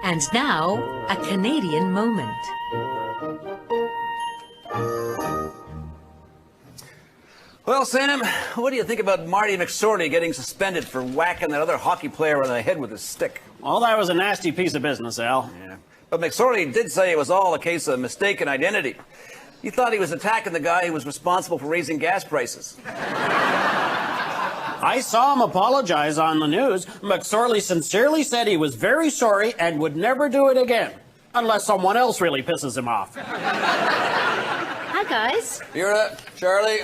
And now, a Canadian moment. Well, Sam, what do you think about Marty McSorley getting suspended for whacking that other hockey player on the head with his stick? Well, that was a nasty piece of business, Al. Yeah. But McSorley did say it was all a case of mistaken identity. He thought he was attacking the guy who was responsible for raising gas prices. I saw him apologize on the news. McSorley sincerely said he was very sorry and would never do it again, unless someone else really pisses him off. Hi, guys. Vera, Charlie,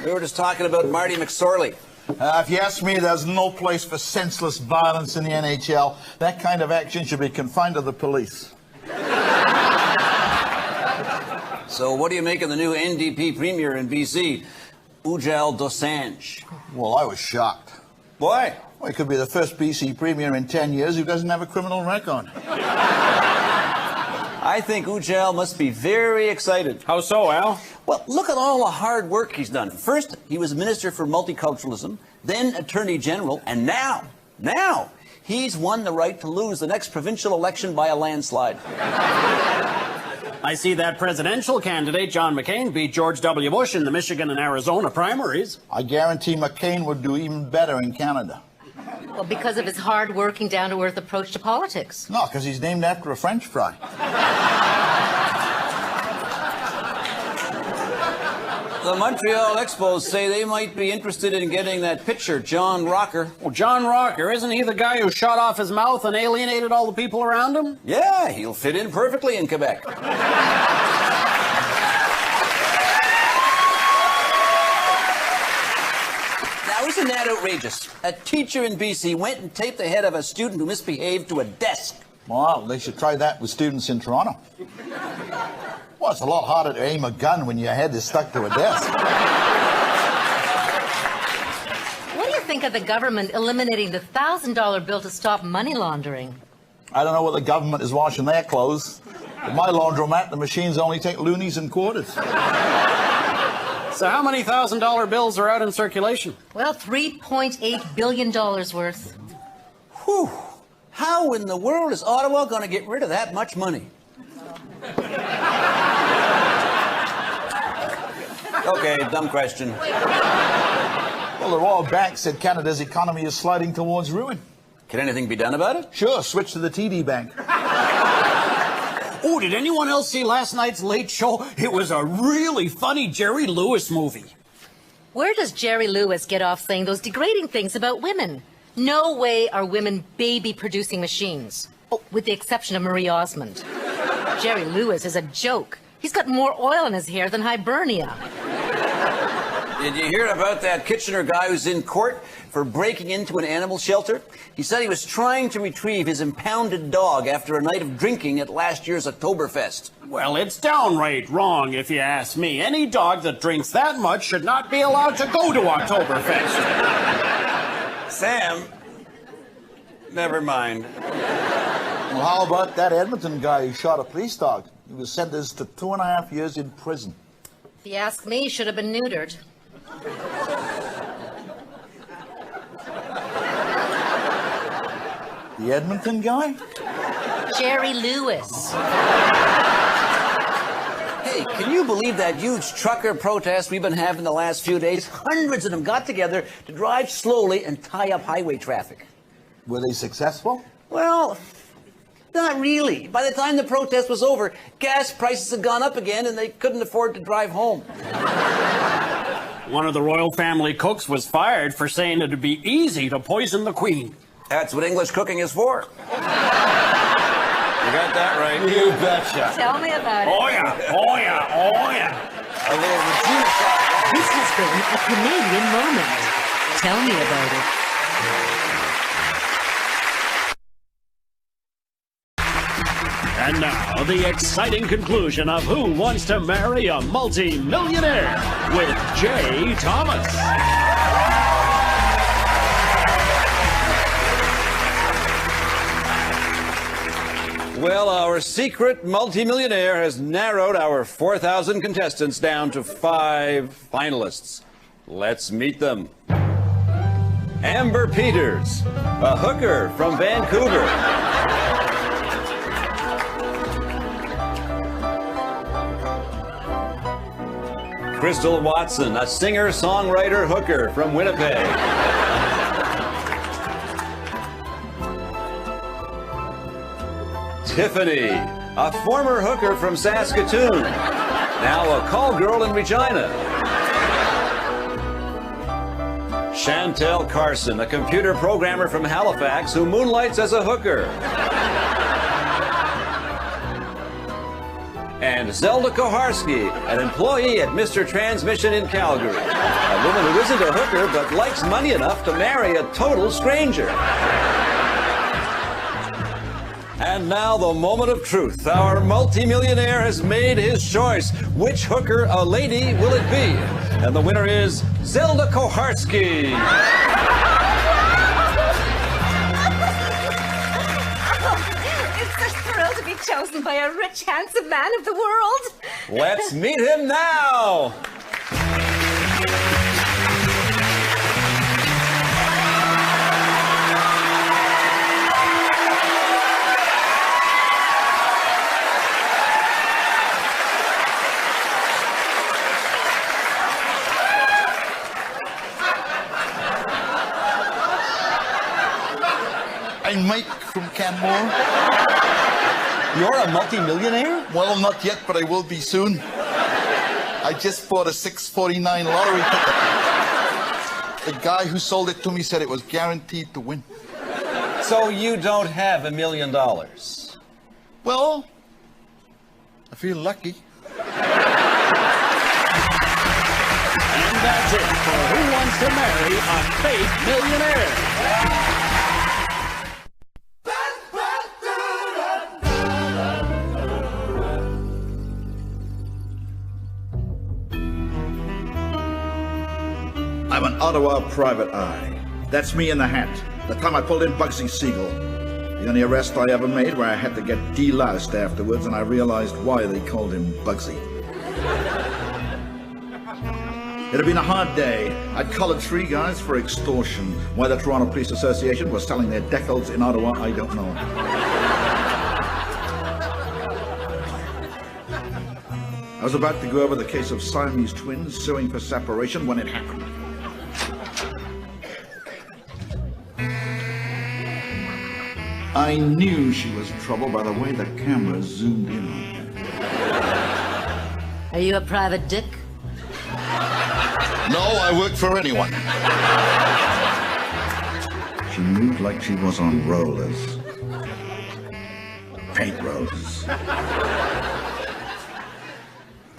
we were just talking about Marty McSorley. If you ask me, there's no place for senseless violence in the NHL. That kind of action should be confined to the police. So what do you make of the new NDP premier in BC, Ujjal Dosanjh? Well, I was shocked. Why? Well, he could be the first BC premier in 10 years who doesn't have a criminal record. I think Ujjal must be very excited. How so, Al? Well, look at all the hard work he's done. First, he was Minister for Multiculturalism, then Attorney General, and now, he's won the right to lose the next provincial election by a landslide. I see that presidential candidate, John McCain, beat George W. Bush in the Michigan and Arizona primaries. I guarantee McCain would do even better in Canada. Well, because of his hard-working, down-to-earth approach to politics. No, because he's named after a French fry. The Montreal Expos say they might be interested in getting that pitcher, John Rocker. Well, John Rocker, isn't he the guy who shot off his mouth and alienated all the people around him? Yeah, he'll fit in perfectly in Quebec. Now, isn't that outrageous? A teacher in BC went and taped the head of a student who misbehaved to a desk. Well, they should try that with students in Toronto. Well, it's a lot harder to aim a gun when your head is stuck to a desk. What do you think of the government eliminating the $1,000 bill to stop money laundering? I don't know what the government is washing their clothes. At my laundromat, the machines only take loonies and quarters. So how many $1,000 bills are out in circulation? Well, $3.8 billion worth. Whew. How in the world is Ottawa going to get rid of that much money? Okay, dumb question. Well, the Royal Bank said Canada's economy is sliding towards ruin. Can anything be done about it? Sure, switch to the TD Bank. Oh, did anyone else see last night's Late Show? It was a really funny Jerry Lewis movie. Where does Jerry Lewis get off saying those degrading things about women? No way are women baby-producing machines. Oh, with the exception of Marie Osmond. Jerry Lewis is a joke. He's got more oil in his hair than Hibernia. Did you hear about that Kitchener guy who's in court for breaking into an animal shelter? He said he was trying to retrieve his impounded dog after a night of drinking at last year's Oktoberfest. Well, it's downright wrong, if you ask me. Any dog that drinks that much should not be allowed to go to Oktoberfest. Sam, never mind. Well, how about that Edmonton guy who shot a police dog? He was sentenced to 2.5 years in prison. If you ask me, he should have been neutered. The Edmonton guy? Jerry Lewis. Hey, can you believe that huge trucker protest we've been having the last few days? Hundreds of them got together to drive slowly and tie up highway traffic. Were they successful? Well, not really. By the time the protest was over, gas prices had gone up again and they couldn't afford to drive home. One of the royal family cooks was fired for saying it'd be easy to poison the Queen. That's what English cooking is for. You got that right. You betcha. Tell me about it. Oh, yeah. Oh, yeah. Oh, yeah. A little Regina shot. This has been a Canadian moment. Tell me about it. And now, the exciting conclusion of Who Wants to Marry a Multi-Millionaire with Jay Thomas. Well, our secret multimillionaire has narrowed our 4,000 contestants down to 5 finalists. Let's meet them. Amber Peters, a hooker from Vancouver. Crystal Watson, a singer-songwriter hooker from Winnipeg. Tiffany, a former hooker from Saskatoon, now a call girl in Regina. Chantel Carson, a computer programmer from Halifax who moonlights as a hooker. And Zelda Koharski, an employee at Mr. Transmission in Calgary. A woman who isn't a hooker but likes money enough to marry a total stranger. And now the moment of truth. Our multimillionaire has made his choice. Which hooker, a lady, will it be? And the winner is Zelda Koharski. It's a thrill to be chosen by a rich, handsome man of the world. Let's meet him now. I'm Mike from Canmore. You're a multimillionaire? Well, not yet, but I will be soon. I just bought a 649 lottery ticket. The guy who sold it to me said it was guaranteed to win. So you don't have $1 million? Well, I feel lucky. And that's it for Who Wants to Marry a Fake Millionaire? I'm an Ottawa private eye. That's me in the hat. The time I pulled in Bugsy Siegel. The only arrest I ever made where I had to get deloused afterwards, and I realized why they called him Bugsy. It had been a hard day. I'd collared 3 guys for extortion. Why the Toronto Police Association was selling their decals in Ottawa, I don't know. I was about to go over the case of Siamese twins suing for separation when it happened. I knew she was trouble by the way the camera zoomed in on her. Are you a private dick? No, I work for anyone. She moved like she was on rollers. Paint rollers.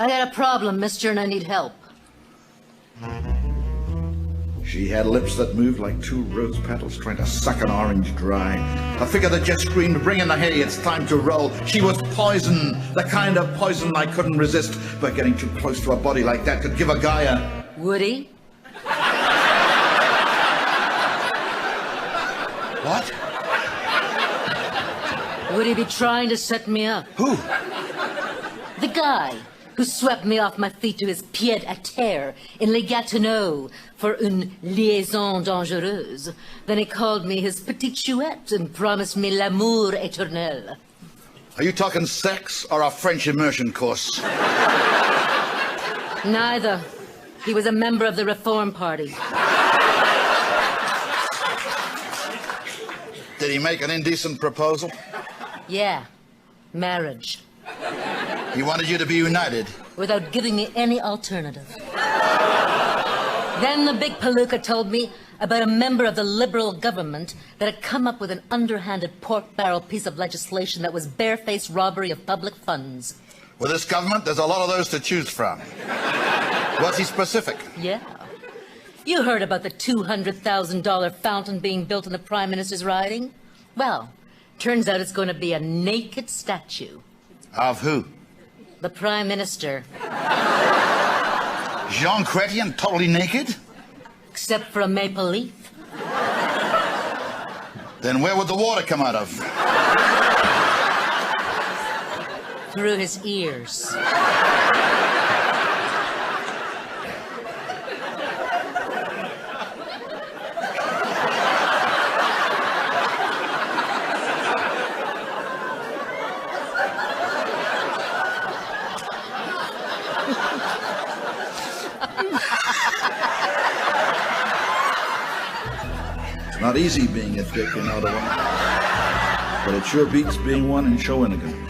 I got a problem, mister, and I need help. She had lips that moved like 2 rose petals trying to suck an orange dry. A figure that just screamed, bring in the hay, it's time to roll. She was poison, the kind of poison I couldn't resist. But getting too close to a body like that could give a guy a... Woody? What? Would he be trying to set me up? Who? The guy who swept me off my feet to his pied-à-terre in Les Gatineaux for une liaison dangereuse. Then he called me his petite chouette and promised me l'amour éternel. Are you talking sex or a French immersion course? Neither. He was a member of the Reform Party. Did he make an indecent proposal? Yeah. Marriage. He wanted you to be united. Without giving me any alternative. Then the big palooka told me about a member of the Liberal government that had come up with an underhanded pork-barrel piece of legislation that was barefaced robbery of public funds. With this government, there's a lot of those to choose from. Was he specific? Yeah. You heard about the $200,000 fountain being built in the Prime Minister's riding? Well, turns out it's going to be a naked statue. Of who? The Prime Minister. Jean Chrétien, totally naked? Except for a maple leaf. Then where would the water come out of? Through his ears. easy being a dick in Ottawa, but it sure beats being one in Shawinigan.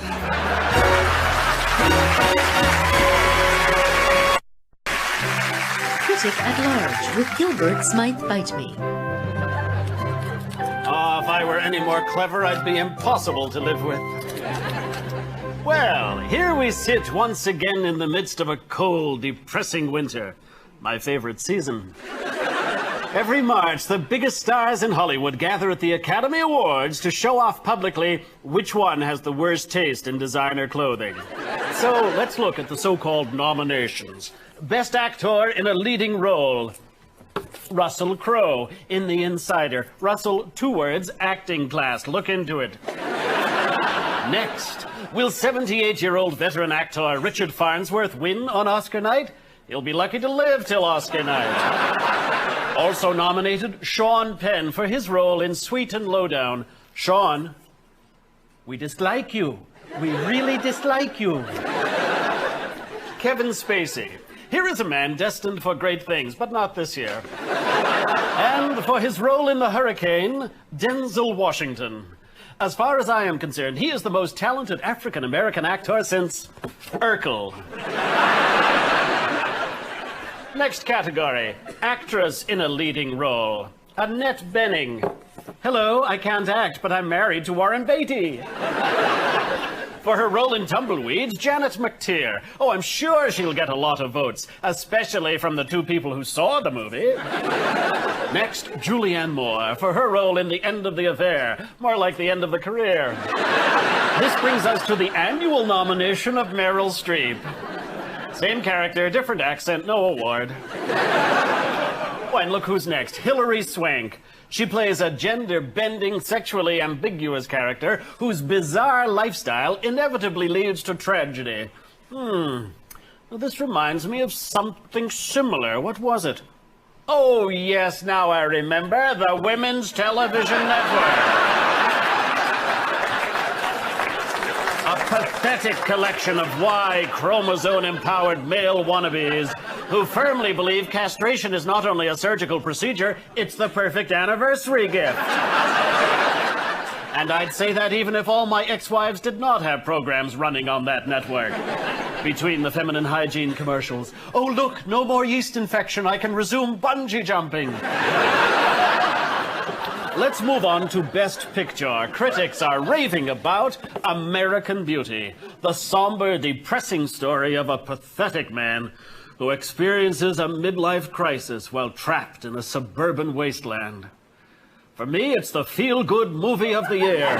Critic at Large with Gilbert Smythe Bite Me. Ah, if I were any more clever, I'd be impossible to live with. Well, here we sit once again in the midst of a cold, depressing winter. My favorite season. Every March, the biggest stars in Hollywood gather at the Academy Awards to show off publicly which one has the worst taste in designer clothing. So let's look at the so-called nominations. Best Actor in a Leading Role. Russell Crowe in The Insider. Russell, 2 words, acting class. Look into it. Next, will 78-year-old veteran actor Richard Farnsworth win on Oscar night? He'll be lucky to live till Oscar night. Also nominated, Sean Penn for his role in Sweet and Lowdown. Sean, we dislike you. We really dislike you. Kevin Spacey. Here is a man destined for great things, but not this year. And for his role in The Hurricane, Denzel Washington. As far as I am concerned, he is the most talented African-American actor since Urkel. Next category, actress in a leading role. Annette Bening. Hello, I can't act, but I'm married to Warren Beatty. For her role in Tumbleweeds, Janet McTeer. Oh, I'm sure she'll get a lot of votes, especially from the 2 people who saw the movie. Next, Julianne Moore for her role in The End of the Affair, more like the end of the career. This brings us to the annual nomination of Meryl Streep. Same character, different accent, no award. Oh, and look who's next, Hilary Swank. She plays a gender-bending, sexually ambiguous character whose bizarre lifestyle inevitably leads to tragedy. Well, this reminds me of something similar. What was it? Oh, yes, now I remember. The Women's Television Network. A pathetic collection of Y-chromosome-empowered male wannabes who firmly believe castration is not only a surgical procedure, it's the perfect anniversary gift. And I'd say that even if all my ex-wives did not have programs running on that network. Between the feminine hygiene commercials. Oh, look, no more yeast infection. I can resume bungee jumping. Let's move on to Best Picture. Critics are raving about American Beauty, the somber, depressing story of a pathetic man who experiences a midlife crisis while trapped in a suburban wasteland. For me, it's the feel-good movie of the year.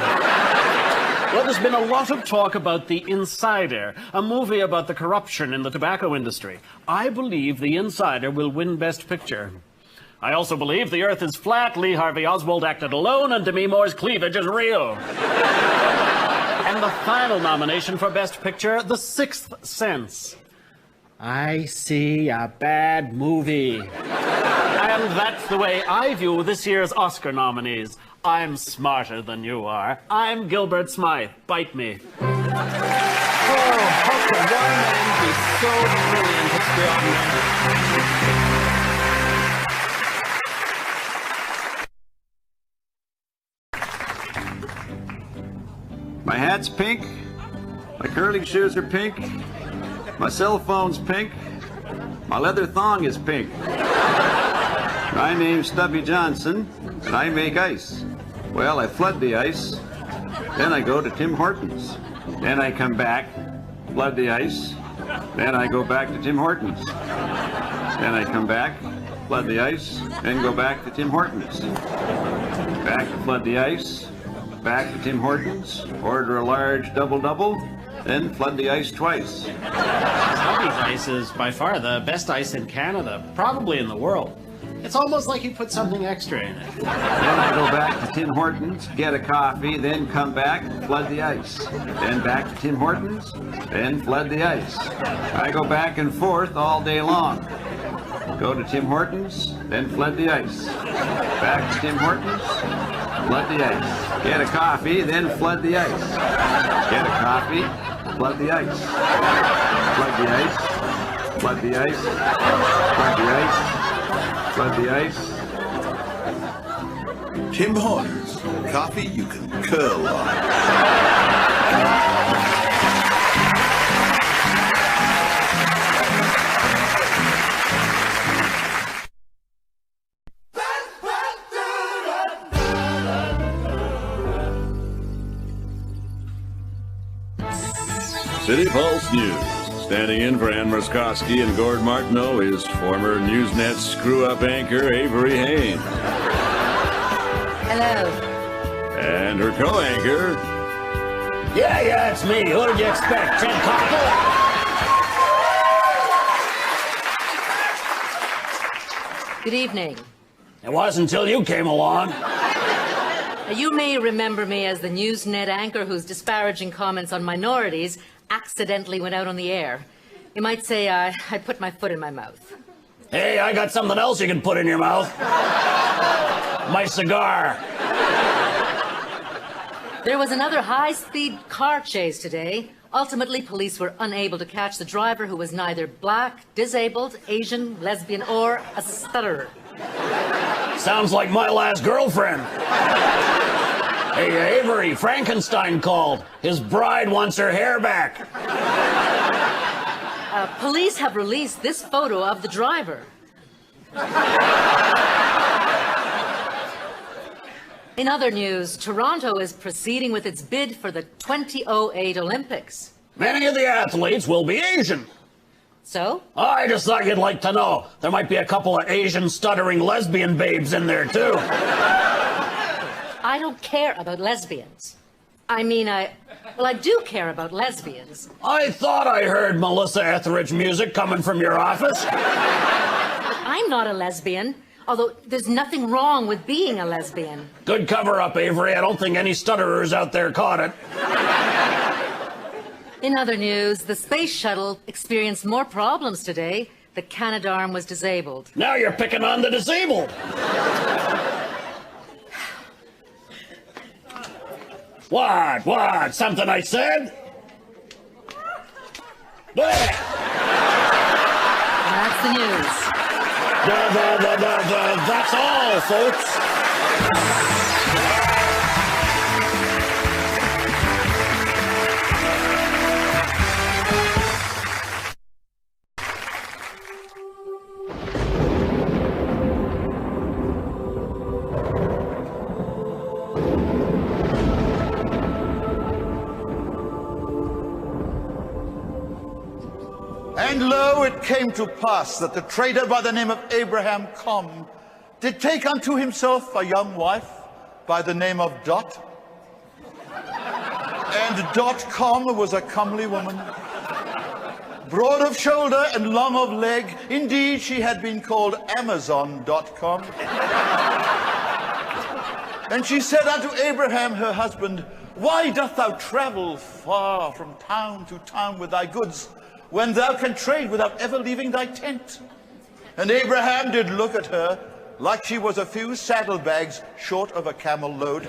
Well, there's been a lot of talk about The Insider, a movie about the corruption in the tobacco industry. I believe The Insider will win Best Picture. I also believe the Earth is flat, Lee Harvey Oswald acted alone, and Demi Moore's cleavage is real. And the final nomination for Best Picture, The Sixth Sense. I see a bad movie. And that's the way I view this year's Oscar nominees. I'm smarter than you are. I'm Gilbert Smythe. Bite me. Oh, how can one man be so brilliant it's beyond measure? My hat's pink. My curling shoes are pink. My cell phone's pink. My leather thong is pink. My name's Stubby Johnson, and I make ice. Well, I flood the ice. Then I go to Tim Hortons. Then I come back, flood the ice. Then I go back to Tim Hortons. Then I come back, flood the ice, then go back to Tim Hortons. Back to flood the ice. Back to Tim Hortons, order a large double-double, then flood the ice twice. Stubby's ice is by far the best ice in Canada, probably in the world. It's almost like you put something extra in it. Then I go back to Tim Hortons, get a coffee, then come back, flood the ice. Then back to Tim Hortons, then flood the ice. I go back and forth all day long. Go to Tim Hortons, then flood the ice. Back to Tim Hortons, flood the ice. Get a coffee, then flood the ice. Get a coffee, flood the ice. Flood the ice. Flood the ice. Flood the ice. Flood the ice. Tim Hortons, coffee you can curl on. City Pulse News. Standing in for Ann Muskowski and Gord Martineau is former Newsnet screw-up anchor Avery Haynes. Hello. And her co-anchor... Yeah, it's me. Who did you expect? Ted Koppel? Good evening. It wasn't until you came along. Now, you may remember me as the Newsnet anchor whose disparaging comments on minorities accidentally went out on the air. You might say I put my foot in my mouth. Hey, I got something else you can put in your mouth. My cigar. There was another high-speed car chase today. Ultimately, police were unable to catch the driver, who was neither black, disabled, Asian, lesbian, or a stutterer. Sounds like my last girlfriend. Hey, Avery, Frankenstein called. His bride wants her hair back. Police have released this photo of the driver. In other news, Toronto is proceeding with its bid for the 2008 Olympics. Many of the athletes will be Asian. So? I just thought you'd like to know. There might be a couple of Asian stuttering lesbian babes in there, too. I don't care about lesbians. I mean, I do care about lesbians. I thought I heard Melissa Etheridge music coming from your office. I'm not a lesbian, although there's nothing wrong with being a lesbian. Good cover-up, Avery. I don't think any stutterers out there caught it. In other news, the space shuttle experienced more problems today. The Canadarm was disabled. Now you're picking on the disabled. What? Something I said? There. That's the news. That's all, folks. And lo, it came to pass that the trader by the name of Abraham Com did take unto himself a young wife by the name of Dot. And Dot Com was a comely woman, broad of shoulder and long of leg. Indeed, she had been called Amazon.com. And she said unto Abraham, her husband, Why doth thou travel far from town to town with thy goods, when thou can trade without ever leaving thy tent? And Abraham did look at her like she was a few saddlebags short of a camel load,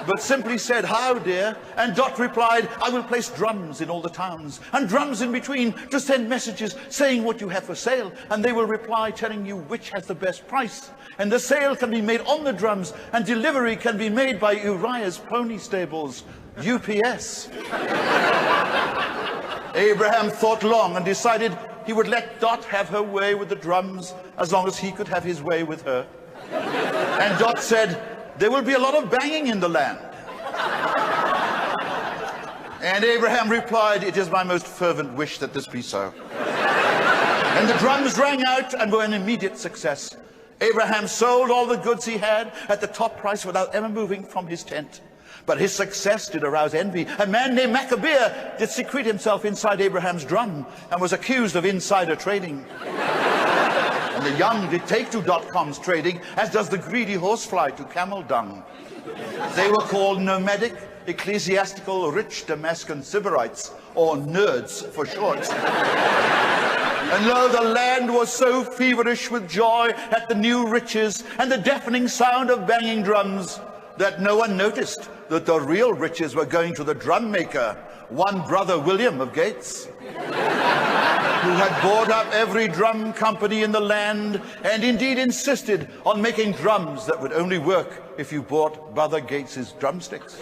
but simply said, How, dear? And Dot replied, I will place drums in all the towns, and drums in between, to send messages saying what you have for sale, and they will reply telling you which has the best price. And the sale can be made on the drums, and delivery can be made by Uriah's pony stables, UPS. Abraham thought long and decided he would let Dot have her way with the drums as long as he could have his way with her. And Dot said, There will be a lot of banging in the land. And Abraham replied, It is my most fervent wish that this be so. And the drums rang out and were an immediate success. Abraham sold all the goods he had at the top price without ever moving from his tent. But his success did arouse envy. A man named Maccabea did secrete himself inside Abraham's drum and was accused of insider trading. And the young did take to .com's trading, as does the greedy horsefly to camel dung. They were called nomadic, ecclesiastical, rich Damascus Sybarites, or nerds for short. And lo, the land was so feverish with joy at the new riches and the deafening sound of banging drums that no one noticed that the real riches were going to the drum maker, one brother William of Gates. who had bought up every drum company in the land and indeed insisted on making drums that would only work if you bought Brother Gates's drumsticks.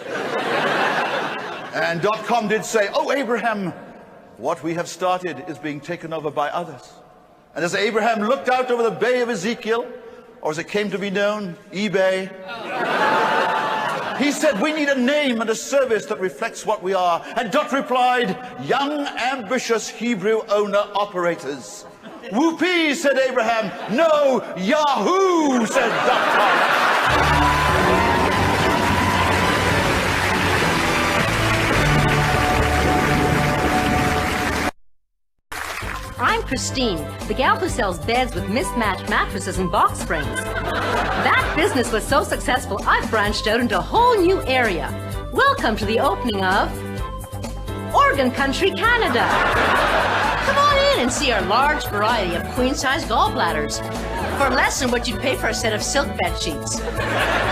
And .com did say, "Oh, Abraham, what we have started is being taken over by others." And as Abraham looked out over the Bay of Ezekiel, or as it came to be known, eBay, he said, "We need a name and a service that reflects what we are." And Dot replied, "Young, ambitious Hebrew owner-operators." "Whoopee," said Abraham. "No, Yahoo," said .com. I'm Christine, the gal who sells beds with mismatched mattresses and box springs. That business was so successful, I've branched out into a whole new area. Welcome to the opening of Oregon Country, Canada. Come on in and see our large variety of queen-size gallbladders for less than what you'd pay for a set of silk bed sheets.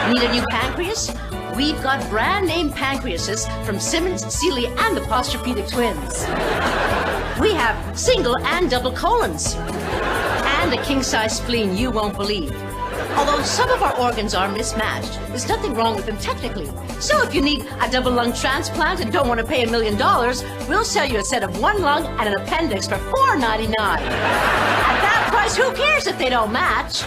Need a new pancreas? We've got brand-name pancreases from Simmons, Sealy, and the Posturepedic twins. We have single and double colons. And a king-size spleen you won't believe. Although some of our organs are mismatched, there's nothing wrong with them technically. So if you need a double lung transplant and don't want to pay $1 million, we'll sell you a set of one lung and an appendix for $4.99. At that price, who cares if they don't match?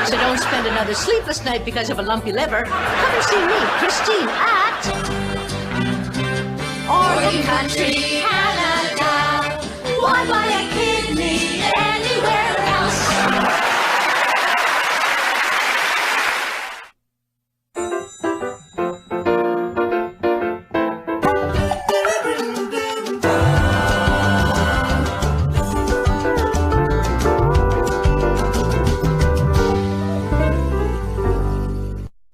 So don't spend another sleepless night because of a lumpy liver. Come and see me, Christine, at Oregon Country.